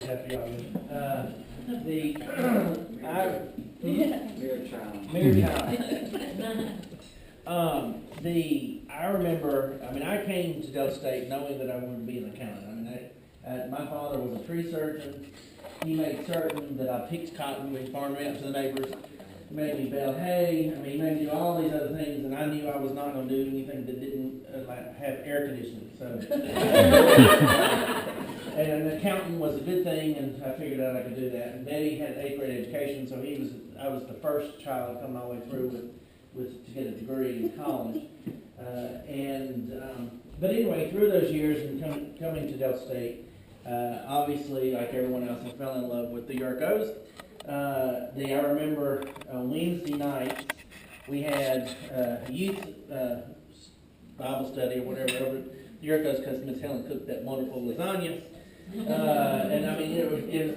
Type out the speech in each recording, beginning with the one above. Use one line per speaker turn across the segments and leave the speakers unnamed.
after y'all. The
Mere child.
I remember, I came to Delta State knowing that I wanted to be an accountant. My father was a tree surgeon. He made certain that I picked cotton when he farmed it out to the neighbors. He made me bale hay. He made me do all these other things, and I knew I was not going to do anything that didn't have air conditioning. So, and an accountant was a good thing, and I figured out I could do that. And Daddy had an 8th grade education, so I was the first child coming all the way through to get a degree in college. But anyway, through those years and coming to Delta State, obviously, like everyone else, I fell in love with the Yurkows. I remember Wednesday nights, we had youth Bible study or whatever over at the Yurkows because Miss Helen cooked that wonderful lasagna. It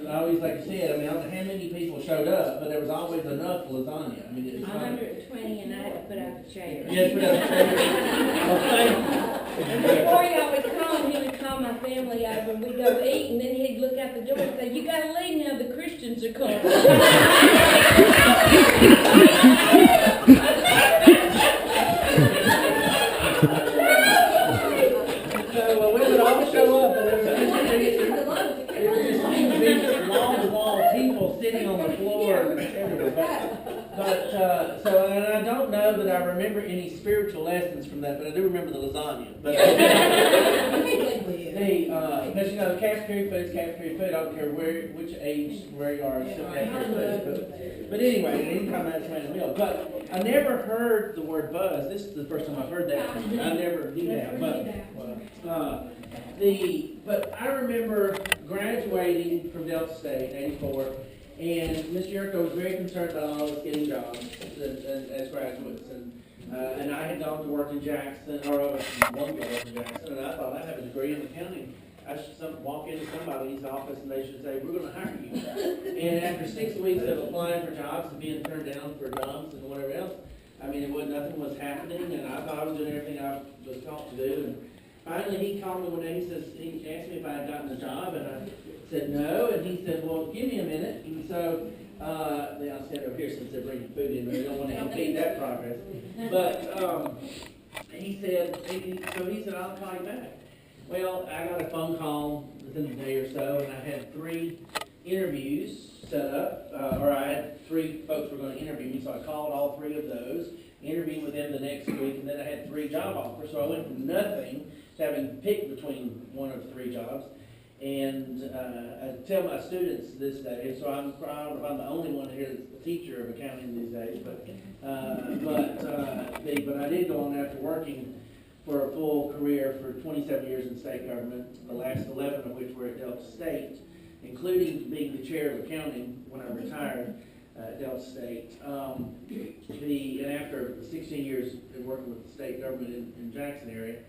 was always, like you said, I don't know how many people showed up, but there was always enough lasagna.
It was 120, and I had to put out the chair.
Yes, put out the chair.
And before y'all would come, he would call my family over, and we'd go eat, and then he'd look out the door and say, "You gotta leave now, the Christians are coming."
So we would all show up, and there was just wall people sitting on the floor everywhere. And I don't know that I remember any spiritual lessons from that, but I do remember the lasagna. But because cafeteria food is cafeteria food. I don't care which age, where you are, it's still cafeteria food. But anyway, anytime I just made a meal. But I never heard the word buzz. This is the first time I've heard that. I never knew that. But I remember graduating from Delta State in '84. And Mr. Yurkow was very concerned about all of us getting jobs as graduates. And I had gone to work in Jackson, or I was one to work in Jackson, and I thought I have a degree in accounting. I should walk into somebody's office and they should say, "We're going to hire you." And after 6 weeks of applying for jobs and being turned down for jobs and whatever else, nothing was happening, and I thought I was doing everything I was taught to do. And finally, he called me one day. He asked me if I had gotten the job, and I said no, and he said, "Well, give me a minute." And so I'll stand over here since they're bringing food in, we don't want to impede that progress. But he said, "I'll call you back." Well, I got a phone call within a day or so, and I had 3 interviews set up, or I had 3 folks who were going to interview me, so I called all 3 of those, interviewed with them the next week, and then I had 3 job offers. So I went from nothing to having picked between 1 of 3 jobs. And I tell my students this day, so I'm proud if I'm the only one here that's a teacher of accounting these days, but I did go on after working for a full career for 27 years in state government, the last 11 of which were at Delta State, including being the chair of accounting when I retired at Delta State. And after 16 years working with the state government in Jackson area,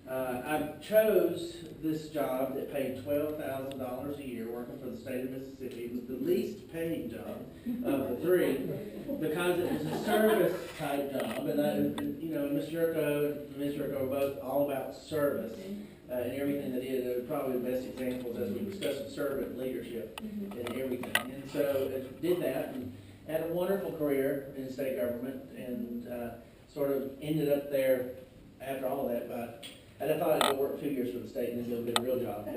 I chose this job that paid $12,000 a year working for the state of Mississippi. It was the least paid job of the 3 because it was a service type job. And Mr. Yurkow and Ms. Yurkow were both all about service and everything they did. They were probably the best examples as we discussed of servant leadership and everything. And so I did that and had a wonderful career in state government and sort of ended up there after all of that. And I thought I'd go work 2 years for the state and then go get a real job.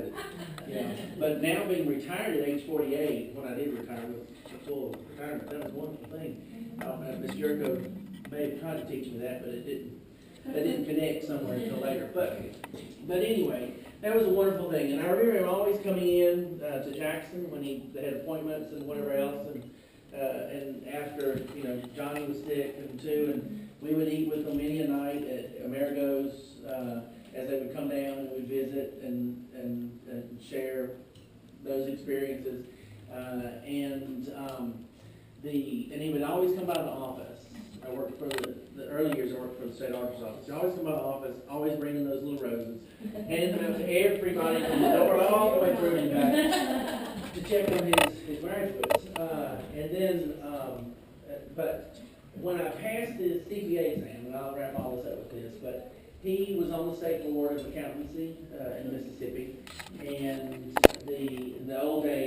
But now being retired at age 48, when I did retire with full retirement, that was a wonderful thing. Ms. Yurkow may have tried to teach me that, but it didn't connect somewhere until later. But anyway, that was a wonderful thing. And I remember him always coming in to Jackson when they had appointments and whatever else. And after, Johnny was sick and we would eat with them many a night at Amerigo's as they would come down and we'd visit and share those experiences. And he would always come by the office. I worked for the early years. I worked for the state auditor's office. He'd always come by the office, always bringing those little roses, handing them out to everybody from the door all the way through and back to check on his graduates. But when I passed the CPA exam, and I'll wrap all this up with this, but he was on the state board of accountancy in Mississippi, and the old days.